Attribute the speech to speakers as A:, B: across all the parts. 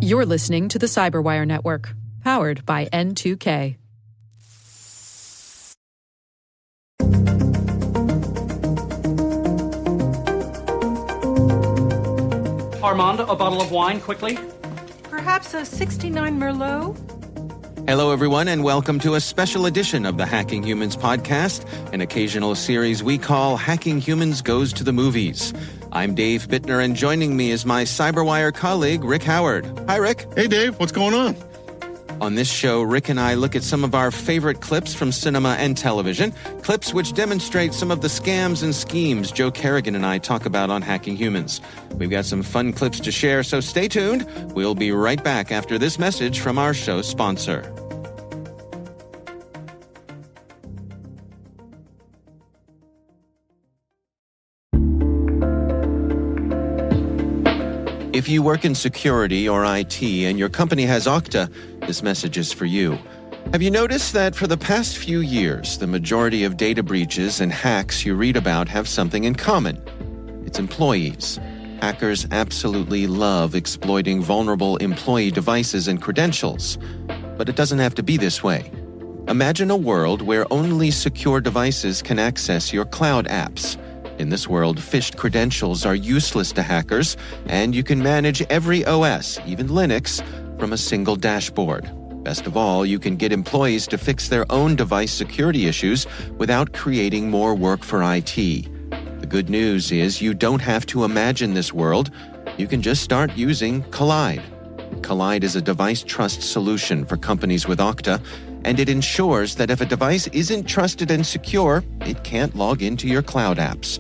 A: You're listening to the CyberWire Network, powered by N2K.
B: Armand, a bottle of wine, quickly.
C: Perhaps a 69 Merlot?
D: Hello, everyone, and welcome to a special edition of the Hacking Humans podcast, an occasional series we call Hacking Humans Goes to the Movies. I'm Dave Bittner, and joining me is my CyberWire colleague, Rick Howard. Hi, Rick.
E: Hey, Dave. What's going on?
D: On this show, Rick and I look at some of our favorite clips from cinema and television, clips which demonstrate some of the scams and schemes Joe Carrigan and I talk about on Hacking Humans. We've got some fun clips to share, so stay tuned. We'll be right back after this message from our show sponsor. If you work in security or IT and your company has Okta, this message is for you. Have you noticed that for the past few years, the majority of data breaches and hacks you read about have something in common? It's employees. Hackers absolutely love exploiting vulnerable employee devices and credentials. But it doesn't have to be this way. Imagine a world where only secure devices can access your cloud apps. In this world, phished credentials are useless to hackers, and you can manage every OS, even Linux, from a single dashboard. Best of all, you can get employees to fix their own device security issues without creating more work for IT. The good news is you don't have to imagine this world. You can just start using Collide. Collide is a device trust solution for companies with Okta, and it ensures that if a device isn't trusted and secure, it can't log into your cloud apps.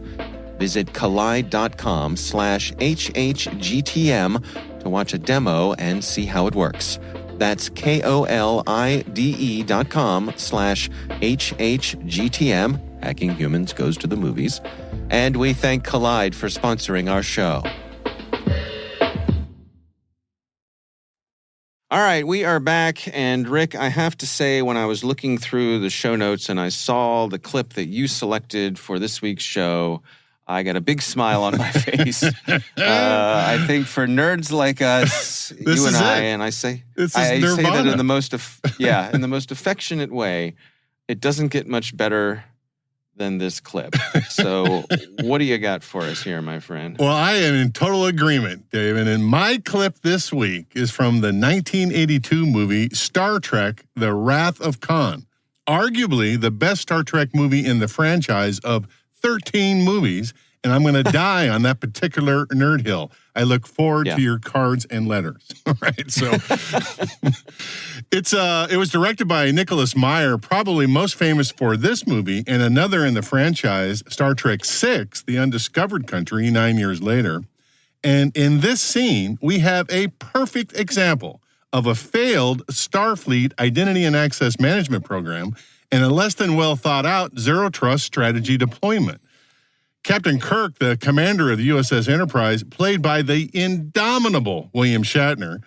D: Visit collide.com/HHGTM to watch a demo and see how it works. That's KOLIDE.com/HHGTM. Hacking Humans Goes to the Movies. And we thank Collide for sponsoring our show. All right, we are back, and Rick, I have to say, when I was looking through the show notes and I saw the clip that you selected for this week's show, I got a big smile on my face. I think for nerds like us, you and I, and I say that in the most, in the most affectionate way. It doesn't get much better than this clip. So what do you got for us here, my friend?
E: Well, I am in total agreement, David. And my clip this week is from the 1982 movie Star Trek, The Wrath of Khan. Arguably the best Star Trek movie in the franchise of 13 movies. And I'm going to die on that particular nerd hill. I look forward to your cards and letters. All right, so it was directed by Nicholas Meyer, probably most famous for this movie and another in the franchise, Star Trek VI, The Undiscovered Country, 9 years later. And in this scene, we have a perfect example of a failed Starfleet identity and access management program and a less than well thought out zero trust strategy deployment. Captain Kirk, the commander of the USS Enterprise, played by the indomitable William Shatner,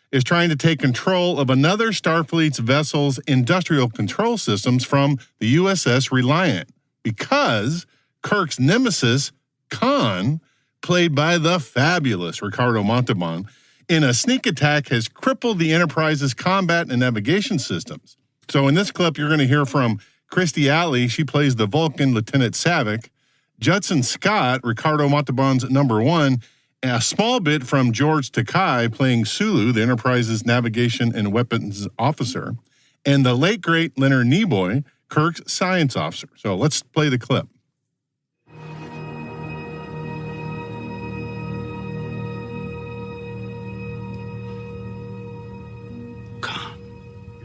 E: is trying to take control of another Starfleet's vessel's industrial control systems from the USS Reliant because Kirk's nemesis, Khan, played by the fabulous Ricardo Montalban, in a sneak attack has crippled the Enterprise's combat and navigation systems. So in this clip, you're going to hear from Christy Alley. She plays the Vulcan Lieutenant Savick. Judson Scott, Ricardo Montalban's number one, and a small bit from George Takei playing Sulu, the Enterprise's navigation and weapons officer, and the late, great Leonard Nimoy, Kirk's science officer. So let's play the clip.
F: Khan,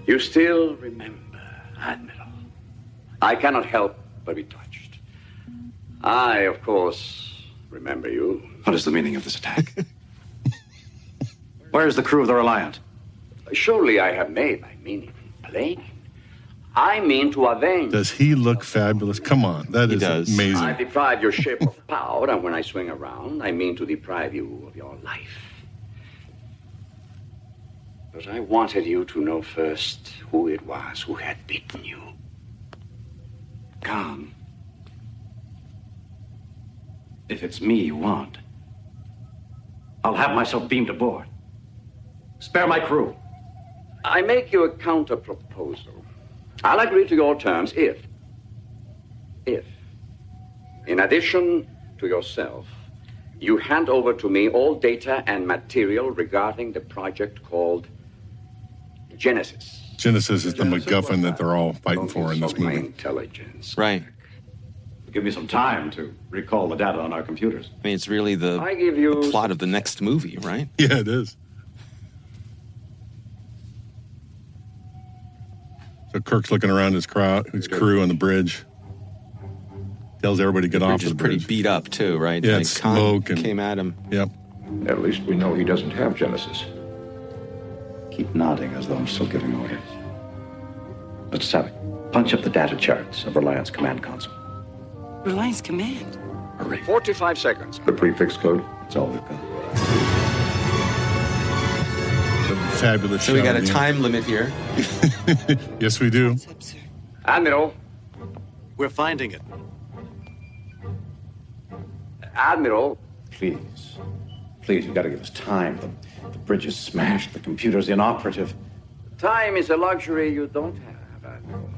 F: you still remember, Admiral. I cannot help but be touched. I, of course, remember you.
G: What is the meaning of this attack? Where is the crew of the Reliant?
F: Surely I have made my meaning plain. I mean to avenge.
E: Does he look fabulous? Come on, that is amazing.
F: I deprive your ship of power, and when I swing around, I mean to deprive you of your life. But I wanted you to know first who it was who had beaten you.
G: Khan. If it's me you want, I'll have myself beamed aboard. Spare my crew.
F: I make you a counter proposal. I'll agree to your terms if, in addition to yourself, you hand over to me all data and material regarding the project called Genesis.
E: Genesis is the MacGuffin that they're all fighting for in this movie.
F: Intelligence.
D: Right.
G: Give me some time to recall the data on our computers.
D: I mean, it's really the plot of the next movie, right?
E: Yeah, it is. So Kirk's looking around his crew on the bridge. Tells everybody to get off the bridge.
D: Pretty beat up, too, right?
E: Yeah,
D: like
E: it's smoke and
D: came at him.
E: Yep.
H: At least we know he doesn't have Genesis.
G: Keep nodding as though I'm still giving orders. Mr. Savick, punch up the data charts of Reliance Command Console.
C: Reliance Command.
G: Hurry.
F: 45 seconds.
H: The prefix code?
G: That's all we've got.
E: Fabulous.
D: So we got a
E: shot,
D: time limit here.
E: Yes, we do.
C: What's up, sir?
F: Admiral.
G: We're finding it.
F: Admiral.
G: Please. Please, you've got to give us time. The bridge is smashed. The computer's inoperative.
F: Time is a luxury you don't have, Admiral.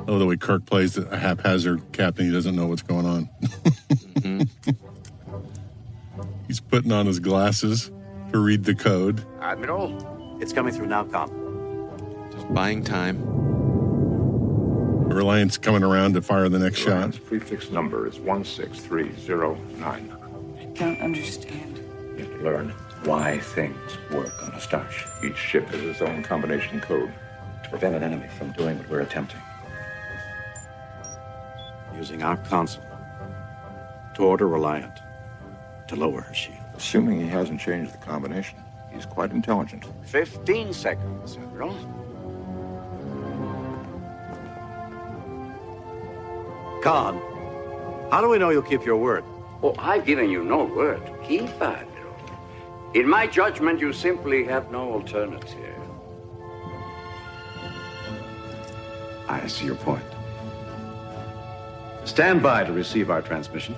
E: Oh, the way Kirk plays a haphazard captain, he doesn't know what's going on. He's putting on his glasses to read the code.
F: Admiral.
G: It's coming through now, Com.
D: Just buying time.
E: The Reliance coming around to fire the next shot.
H: Reliance prefix number is 16309.
C: I don't understand.
H: You have to learn why things work on a starship. Each ship has its own combination code.
G: To prevent an enemy from doing what we're attempting. Using our console to order Reliant to lower her shield.
H: Assuming he hasn't changed the combination, he's quite intelligent.
F: 15 seconds, Admiral.
G: Khan, how do we know you'll keep your word?
F: Oh, I've given you no word to keep, Admiral. In my judgment, you simply have no alternative.
G: I see your point. Stand by to receive our transmission.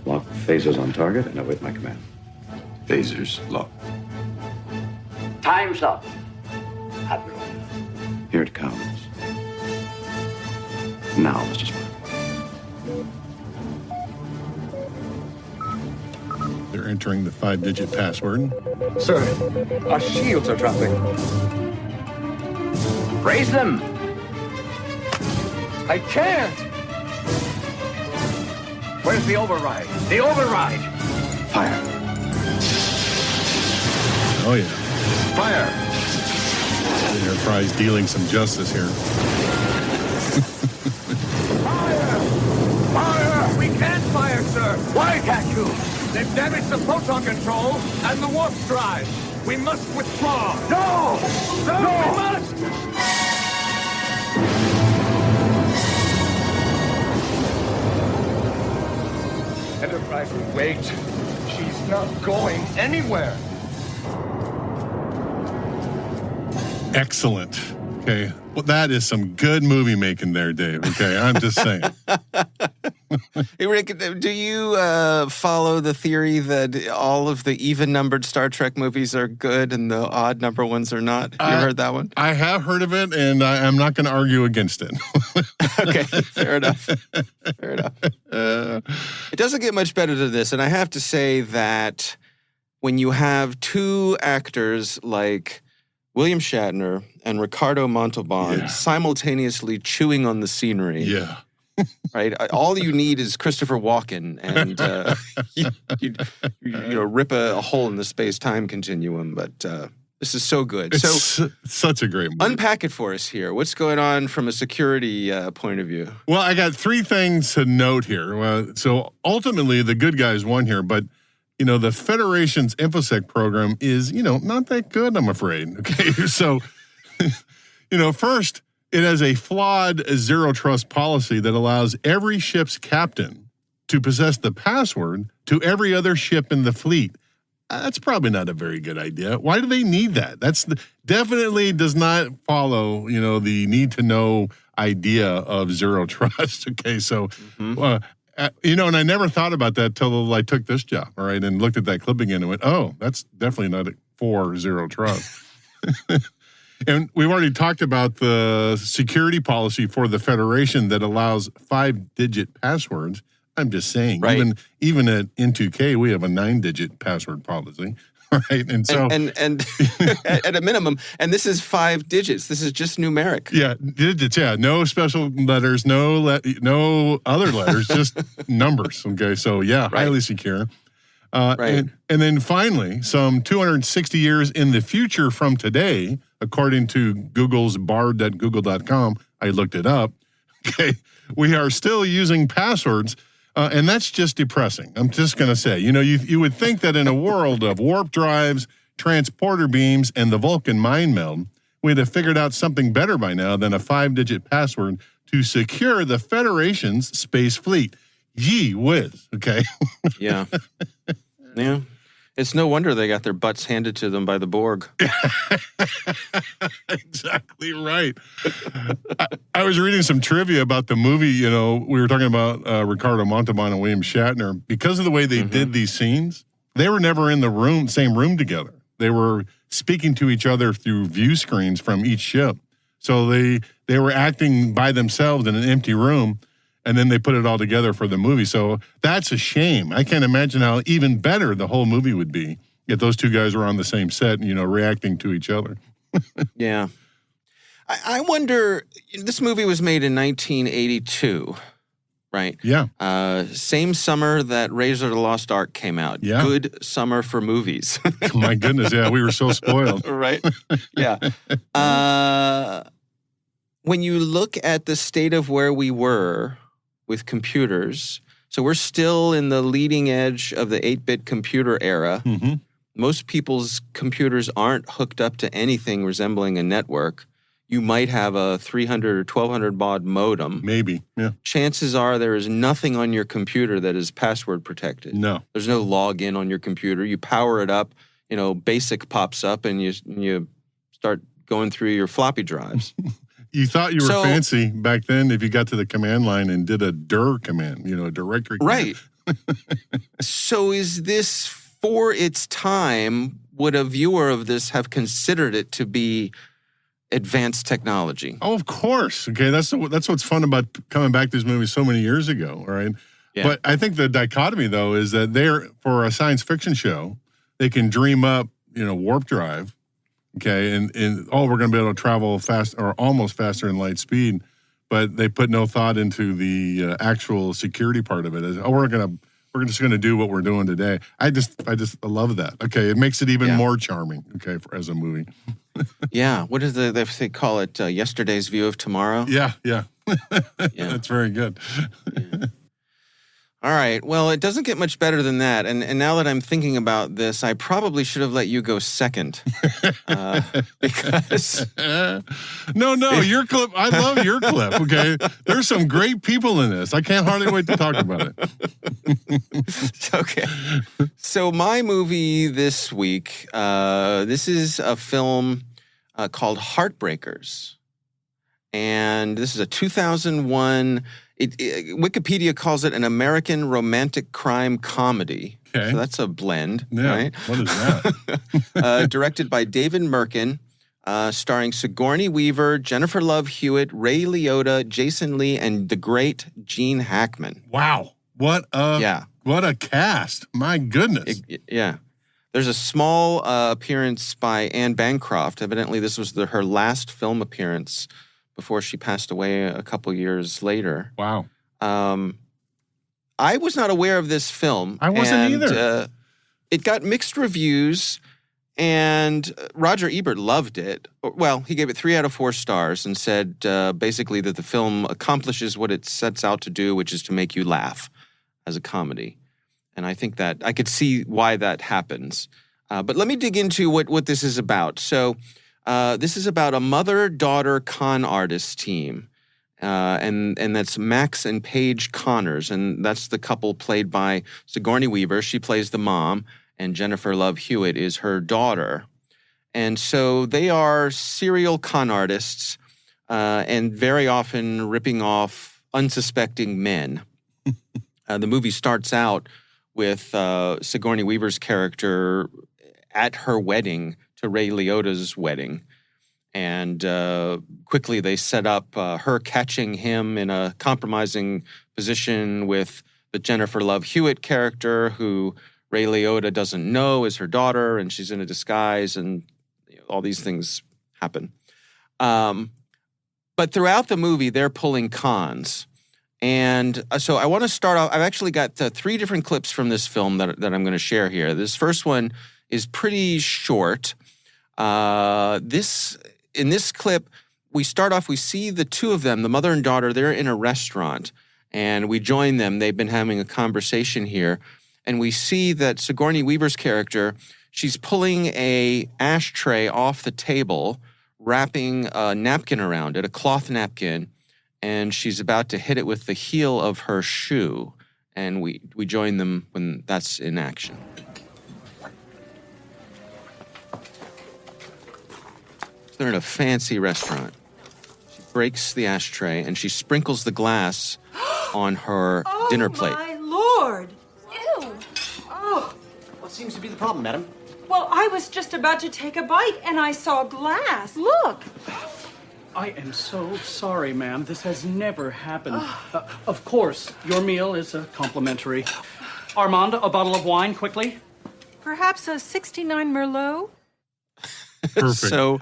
G: Lock phasers on target and await my command.
H: Phasers locked.
F: Time's up, Admiral.
G: Here it comes. Now, Mr. Spock.
E: They're entering the 5-digit password.
H: Sir, our shields are dropping.
F: Raise them!
H: I can't!
F: Where's the override? The override!
G: Fire.
E: Oh, yeah.
H: Fire!
E: The Enterprise dealing some justice here.
H: Fire! Fire! We can't fire, sir!
F: Why can't you?
H: They've damaged the proton control and the warp drive. We must withdraw.
F: No!
H: No! We must! Enterprise will wait. She's not going anywhere.
E: Excellent. Okay. Well, that is some good movie making there, Dave. Okay. I'm just saying.
D: Hey, Rick, do you follow the theory that all of the even-numbered Star Trek movies are good and the odd-number ones are not? Have you heard that one?
E: I have heard of it, and I'm not going to argue against it.
D: Okay, fair enough. Fair enough. It doesn't get much better than this, and I have to say that when you have two actors like William Shatner and Ricardo Montalban simultaneously chewing on the scenery.
E: Yeah.
D: Right? All you need is Christopher Walken, and you rip a hole in the space-time continuum, but this is so good.
E: It's such a great movie.
D: Unpack it for us here. What's going on from a security point of view?
E: Well, I got three things to note here. So ultimately, the good guys won here, but the Federation's InfoSec program is, not that good, I'm afraid. Okay, so, first, it has a flawed zero trust policy that allows every ship's captain to possess the password to every other ship in the fleet. That's probably not a very good idea. Why do they need that? That's definitely does not follow, the need to know idea of zero trust. Okay, so And I never thought about that till I took this job, all right, and looked at that clip again and went, oh, that's definitely not a 4-0 trust. And we've already talked about the security policy for the Federation that allows 5-digit passwords. I'm just saying,
D: right.
E: even at N2K, we have a 9-digit password policy, right? And so,
D: and at a minimum, and this is 5 digits. This is just numeric.
E: Yeah, digits. Yeah, no special letters, no other letters, just numbers. Okay, so yeah,
D: right.
E: Highly secure.
D: Right.
E: And then finally, some 260 years in the future from today, according to Google's bard.google.com, I looked it up. Okay, we are still using passwords. And that's just depressing. I'm just going to say, you would think that in a world of warp drives, transporter beams, and the Vulcan mind meld, we'd have figured out something better by now than a 5-digit password to secure the Federation's space fleet. Gee whiz, okay?
D: Yeah. Yeah. It's no wonder they got their butts handed to them by the Borg.
E: Exactly right. I was reading some trivia about the movie. We were talking about Ricardo Montalban and William Shatner. Because of the way they did these scenes, they were never in the same room together. They were speaking to each other through view screens from each ship. So they were acting by themselves in an empty room, and then they put it all together for the movie. So that's a shame. I can't imagine how even better the whole movie would be if those two guys were on the same set, reacting to each other.
D: Yeah. I wonder, this movie was made in 1982, right?
E: Yeah.
D: Same summer that Raiders of the Lost Ark came out.
E: Yeah.
D: Good summer for movies.
E: My goodness, yeah, we were so spoiled.
D: Right? Yeah. When you look at the state of where we were with computers, so we're still in the leading edge of the 8-bit computer era.
E: Mm-hmm.
D: Most people's computers aren't hooked up to anything resembling a network. You might have a 300 or 1200 baud modem.
E: Maybe, yeah.
D: Chances are there is nothing on your computer that is password protected.
E: No.
D: There's no login on your computer. You power it up, BASIC pops up, and you start going through your floppy drives.
E: You thought you were fancy back then if you got to the command line and did a dir command, a directory command.
D: Right. So is this, for its time, would a viewer of this have considered it to be advanced technology?
E: Oh, of course. Okay, that's what's fun about coming back to this movie so many years ago, all right?
D: Yeah.
E: But I think the dichotomy, though, is that for a science fiction show, they can dream up, warp drive, okay, and we're going to be able to travel fast or almost faster than light speed, but they put no thought into the actual security part of it. We're just going to do what we're doing today. I just love that. Okay, it makes it even more charming. Okay, as a movie.
D: Yeah, what is they call it? Yesterday's view of tomorrow.
E: Yeah.
D: Yeah.
E: That's very good.
D: Yeah. All right. Well, it doesn't get much better than that. And now that I'm thinking about this, I probably should have let you go second. Because...
E: No, your clip. I love your clip, okay? There's some great people in this. I can't hardly wait to talk about it.
D: Okay. So my movie this week, this is a film called HEARTBREAKERS. And this is a 2001... Wikipedia calls it an American romantic crime comedy.
E: Okay.
D: So that's a blend,
E: yeah.
D: right?
E: What is that?
D: Directed by David Merkin, starring Sigourney Weaver, Jennifer Love Hewitt, Ray Liotta, Jason Lee, and the great Gene Hackman.
E: Wow. What a cast. My goodness.
D: Yeah. There's a small appearance by Anne Bancroft. Evidently, this was her last film appearance before she passed away a couple years later.
E: Wow.
D: I was not aware of this film.
E: I wasn't either.
D: It got mixed reviews, and Roger Ebert loved it. Well, he gave it 3 out of 4 stars and said basically that the film accomplishes what it sets out to do, which is to make you laugh as a comedy. And I think that I could see why that happens. But let me dig into what this is about. So this is about a mother-daughter con artist team, and that's Max and Paige Connors, and that's the couple played by Sigourney Weaver. She plays the mom, and Jennifer Love Hewitt is her daughter. And so they are serial con artists, and very often ripping off unsuspecting men. The movie starts out with Sigourney Weaver's character at her wedding to Ray Liotta's wedding. And quickly they set up her catching him in a compromising position with the Jennifer Love Hewitt character, who Ray Liotta doesn't know is her daughter, and she's in a disguise, and all these things happen. But throughout the movie, they're pulling cons. And so I want to start off. I've actually got 3 different clips from this film that I'm going to share here. This first one is pretty short. In this clip, we start off, we see the 2 of them, the mother and daughter, they're in a restaurant, and we join them. They've been having a conversation here, and we see that Sigourney Weaver's character, she's pulling a ashtray off the table, wrapping a napkin around it, a cloth napkin, and she's about to hit it with the heel of her shoe. And we join them when that's in action. They're in a fancy restaurant. She breaks the ashtray and she sprinkles the glass on her dinner plate.
I: Oh, my Lord!
J: Ew!
I: Oh,
B: What seems to be the problem, madam?
I: well, I was just about to take a bite and I saw glass. Look!
B: I am so sorry, ma'am. This has never happened. Of course, your meal is complimentary. Armand, a bottle of wine, quickly.
I: Perhaps a 69 Merlot?
E: Perfect.
D: So,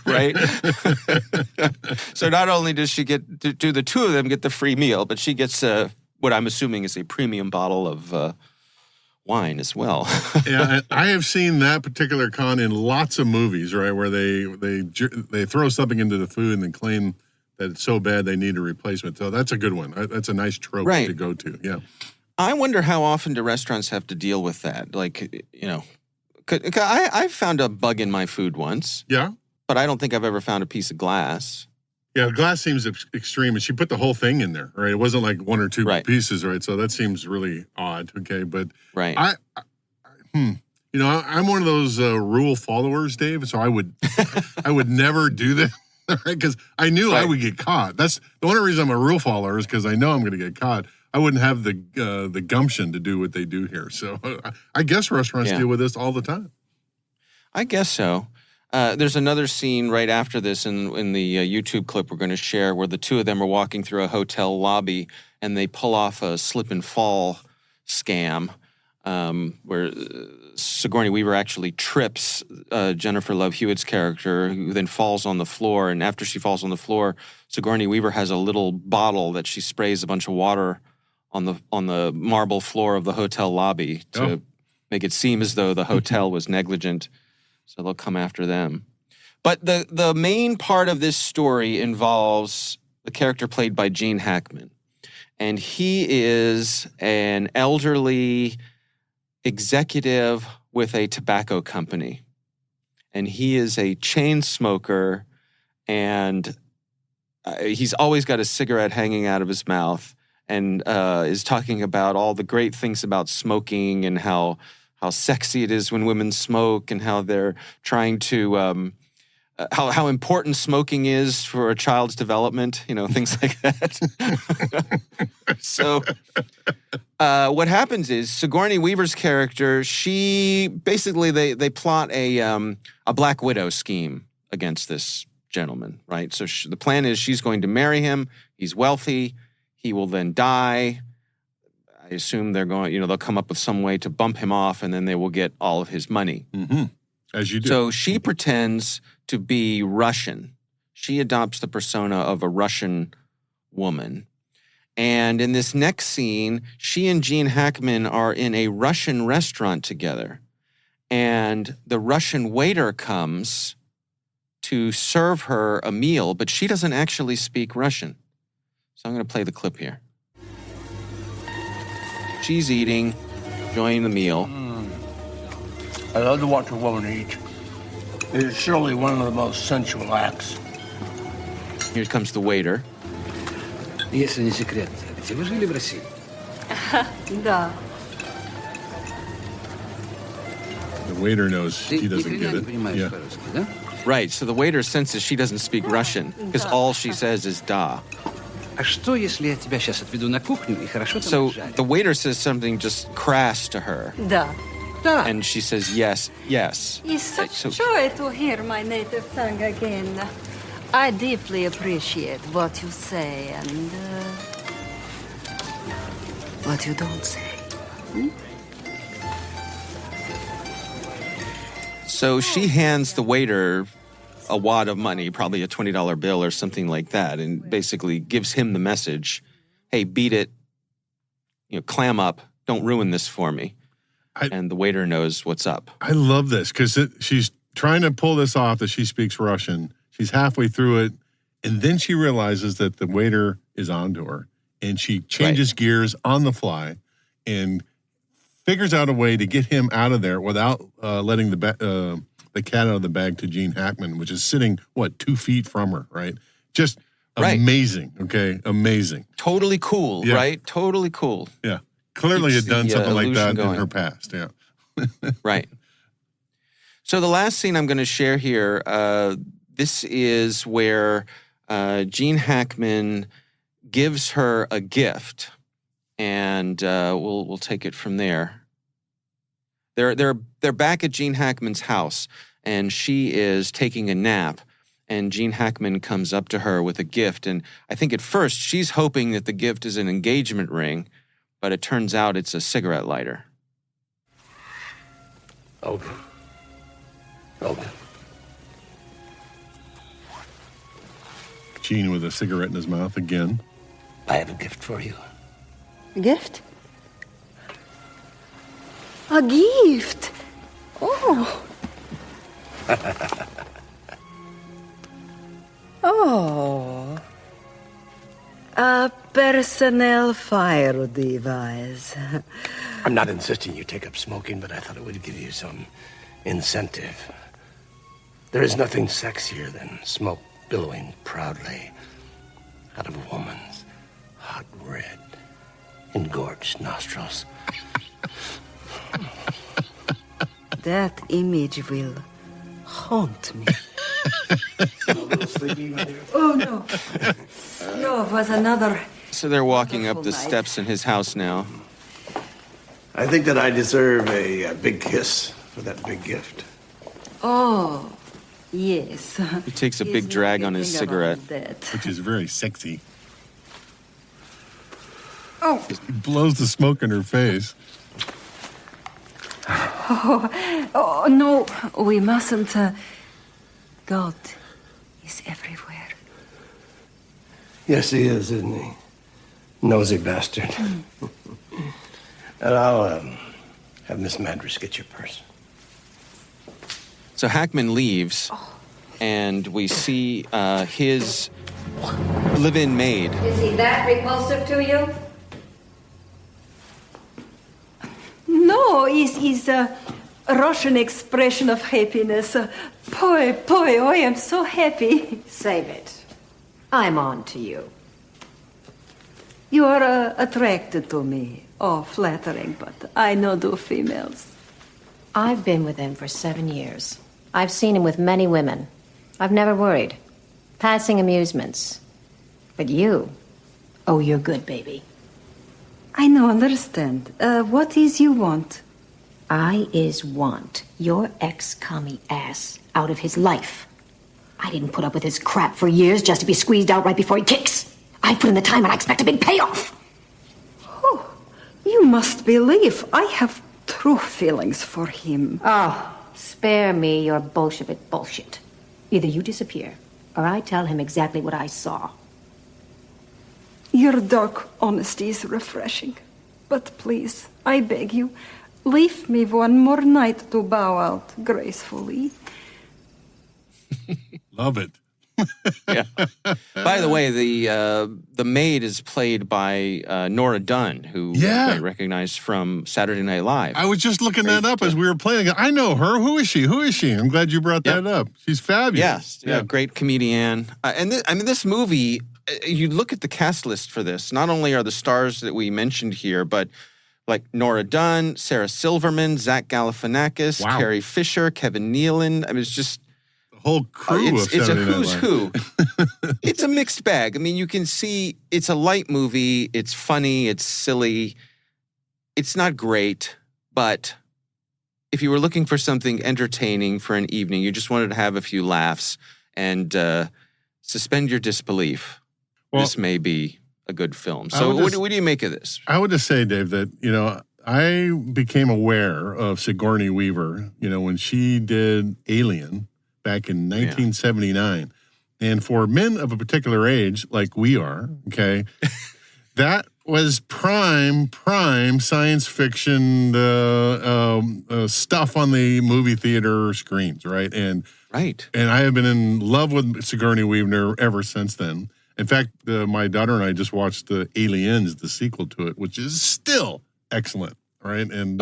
D: right? So not only does she do the 2 of them get the free meal, but she gets what I'm assuming is a premium bottle of wine as well.
E: Yeah, I have seen that particular con in lots of movies, right, where they throw something into the food and then claim that it's so bad they need a replacement. So that's a good one. That's a nice trope to go to. Yeah.
D: I wonder how often do restaurants have to deal with that? Like, I found a bug in my food once.
E: Yeah.
D: But I don't think I've ever found a piece of glass.
E: Yeah, glass seems extreme, and she put the whole thing in there, right? It wasn't like 1 or 2 pieces, right? So that seems really odd, okay? But I'm one of those rule followers, Dave, so I would never do that, right? Because I knew I would get caught. That's the only reason I'm a rule follower is because I know I'm going to get caught. I wouldn't have the gumption to do what they do here. So I guess restaurants deal with this all the time.
D: I guess so. There's another scene right after this in the YouTube clip we're going to share where the 2 of them are walking through a hotel lobby and they pull off a slip and fall scam where Sigourney Weaver actually trips Jennifer Love Hewitt's character, who then falls on the floor. And after she falls on the floor, Sigourney Weaver has a little bottle that she sprays a bunch of water on the marble floor of the hotel lobby to make it seem as though the hotel was negligent. So they'll come after them. But the main part of this story involves the character played by Gene Hackman. And he is an elderly executive with a tobacco company. And he is a chain smoker, and he's always got a cigarette hanging out of his mouth and is talking about all the great things about smoking and how sexy it is when women smoke and how they're trying to, how important smoking is for a child's development, things like that. So what happens is Sigourney Weaver's character, she basically, they plot a Black Widow scheme against this gentleman, right? So the plan is she's going to marry him. He's wealthy. He will then die. I assume they'll come up with some way to bump him off, and then they will get all of his money.
E: Mm-hmm. As you do.
D: So she pretends to be Russian. She adopts the persona of a Russian woman. And in this next scene, she and Gene Hackman are in a Russian restaurant together. And the Russian waiter comes to serve her a meal, but she doesn't actually speak Russian. So I'm going to play the clip here. She's eating, enjoying the meal.
K: I love to watch a woman eat. It is surely one of the most sensual acts.
D: Here comes the waiter.
L: Если не секрет, где вы жили в России?
I: Да.
E: The waiter knows he doesn't get it. Yeah.
D: Right, so the waiter senses she doesn't speak Russian because all she says is da.
L: А что, если я тебя сейчас отведу на кухню и хорошо там
D: So
L: обжарю?
D: the waiter says something just crass to her.
C: Да.
D: And she says, yes, yes.
I: It's such
D: So-
I: joy to hear my native tongue again. I deeply appreciate what you say and what you don't say.
D: So she hands the waiter a wad of money, probably a $20 bill or something like that, and basically gives him the message, hey, beat it, clam up, don't ruin this for me. And the waiter knows what's up.
E: I love this because she's trying to pull this off that she speaks Russian. She's halfway through it, and then she realizes that the waiter is onto her, and she changes gears on the fly and figures out a way to get him out of there without letting the cat out of the bag to Gene Hackman, which is sitting, 2 feet from her, right? Just amazing, okay? Amazing.
D: Totally cool, right? Totally cool.
E: Yeah. Clearly
D: Keeps
E: had done
D: the,
E: something like
D: illusion
E: that in
D: going.
E: her past, yeah.
D: Right. So the last scene I'm going to share here, this is where Gene Hackman gives her a gift, and we'll take it from there. They're back at Gene Hackman's house, and she is taking a nap, and Gene Hackman comes up to her with a gift, and I think at first she's hoping that the gift is an engagement ring, but it turns out it's a cigarette lighter.
K: Okay. Okay.
E: Gene with a cigarette in his mouth again.
K: I have a gift for you.
I: A gift? A gift? Oh. Oh. A personal fire device.
K: I'm not insisting you take up smoking, but I thought it would give you some incentive. There is nothing sexier than smoke billowing proudly out of a woman's hot red, engorged nostrils.
I: That image will haunt me. Oh, no. No, it was another...
D: So they're walking up the steps in his house now.
K: I think that I deserve a big kiss for that big gift.
I: Oh, yes.
D: He takes a big drag on his cigarette.
E: Which is very sexy.
I: Oh.
E: He blows the smoke in her face.
I: Oh, no, we mustn't. God is everywhere.
K: Yes, he is, isn't he? Nosy bastard. And I'll have Miss Madras get your purse.
D: So Hackman leaves, and we see his live-in maid.
J: Is he that repulsive to you?
I: No, he's a Russian expression of happiness. Boy, I am so happy.
J: Save it. I'm on to you.
I: You are attracted to me. Oh, flattering, but I know do females.
J: I've been with him for 7 years. I've seen him with many women. I've never worried. Passing amusements. But you, oh, you're good, baby.
I: I no understand. What is you want?
J: I is want your ex-commie ass out of his life. I didn't put up with his crap for years just to be squeezed out right before he kicks. I put in the time and I expect a big payoff.
I: Oh, you must believe I have true feelings for him.
J: Oh, spare me your Bolshevik bullshit. Either you disappear or I tell him exactly what I saw.
I: Your dark honesty is refreshing. But please, I beg you, leave me one more night to bow out gracefully.
E: Love it.
D: Yeah. By the way, the maid is played by Nora Dunn, who I recognize from Saturday Night Live.
E: I was just looking that up as we were playing. I know her. Who is she? Who is she? I'm glad you brought that up. She's fabulous.
D: Yes, yeah, great comedian. And this movie, you look at the cast list for this. Not only are the stars that we mentioned here, but like Nora Dunn, Sarah Silverman, Zach Galifianakis, Carrie Fisher, Kevin Nealon. I mean, it's just
E: whole crew of
D: It's a
E: Saturday Night
D: who's
E: Live.
D: who. It's a mixed bag. I mean, you can see it's a light movie. It's funny. It's silly. It's not great, but if you were looking for something entertaining for an evening, you just wanted to have a few laughs and suspend your disbelief, this may be a good film. So what do you make of this?
E: I would just say, Dave, that, I became aware of Sigourney Weaver, when she did Alien back in 1979. And for men of a particular age, like we are, okay, that was prime science fiction stuff on the movie theater screens, right? And I have been in love with Sigourney Weaver ever since then. In fact, my daughter and I just watched the Aliens, the sequel to it, which is still excellent, right? And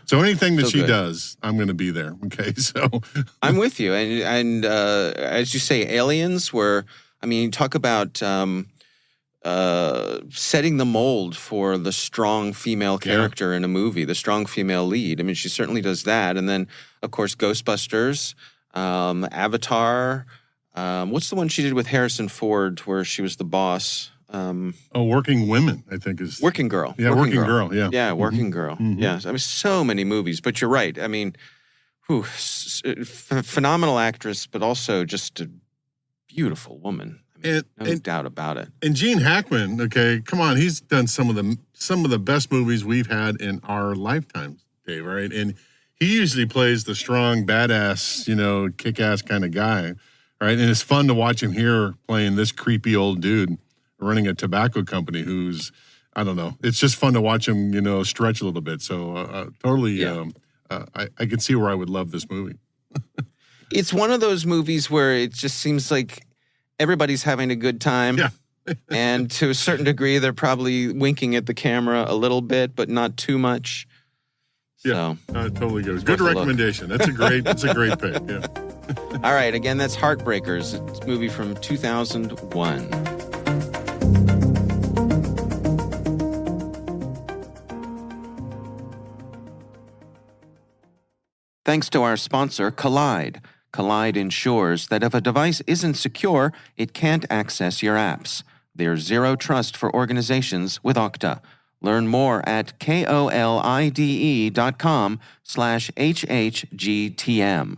E: so anything that she does, I'm going to be there. Okay, so
D: I'm with you. And as you say, Aliens were, talk about setting the mold for the strong female character in a movie, the strong female lead. She certainly does that. And then, of course, Ghostbusters, Avatar. What's the one she did with Harrison Ford where she was the boss?
E: Working Women, I think is...
D: Working Girl.
E: Yeah, Working Girl, yeah.
D: Yeah, Working Girl.
E: Mm-hmm.
D: Yeah, so many movies, but you're right. Phenomenal actress, but also just a beautiful woman. No doubt about it.
E: And Gene Hackman, okay, come on, he's done some of the best movies we've had in our lifetimes, Dave, right? And he usually plays the strong, badass, kick-ass kind of guy, right? And it's fun to watch him here playing this creepy old dude running a tobacco company who's, I don't know. It's just fun to watch him, stretch a little bit. So totally, I can see where I would love this movie.
D: It's one of those movies where it just seems like everybody's having a good time.
E: Yeah.
D: And to a certain degree, they're probably winking at the camera a little bit, but not too much.
E: Yeah, totally good. Good recommendation. That's a great pick. Yeah.
D: All right. Again, that's Heartbreakers. It's a movie from 2001. Thanks to our sponsor, Collide. Collide ensures that if a device isn't secure, it can't access your apps. There's zero trust for organizations with Okta. Learn more at KOLIDE.com/HHGTM.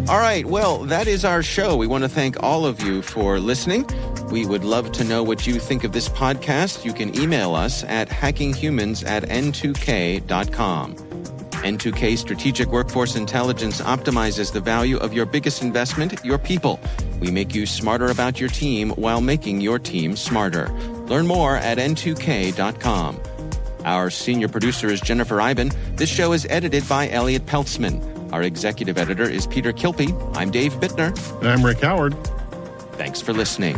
D: All right, well, that is our show. We want to thank all of you for listening. We would love to know what you think of this podcast. You can email us at hackinghumans@n2k.com. N2K Strategic Workforce Intelligence optimizes the value of your biggest investment, your people. We make you smarter about your team while making your team smarter. Learn more at n2k.com. Our senior producer is Jennifer Iben. This show is edited by Elliot Peltzman. Our executive editor is Peter Kilpie. I'm Dave Bittner.
E: And I'm Rick Howard.
D: Thanks for listening.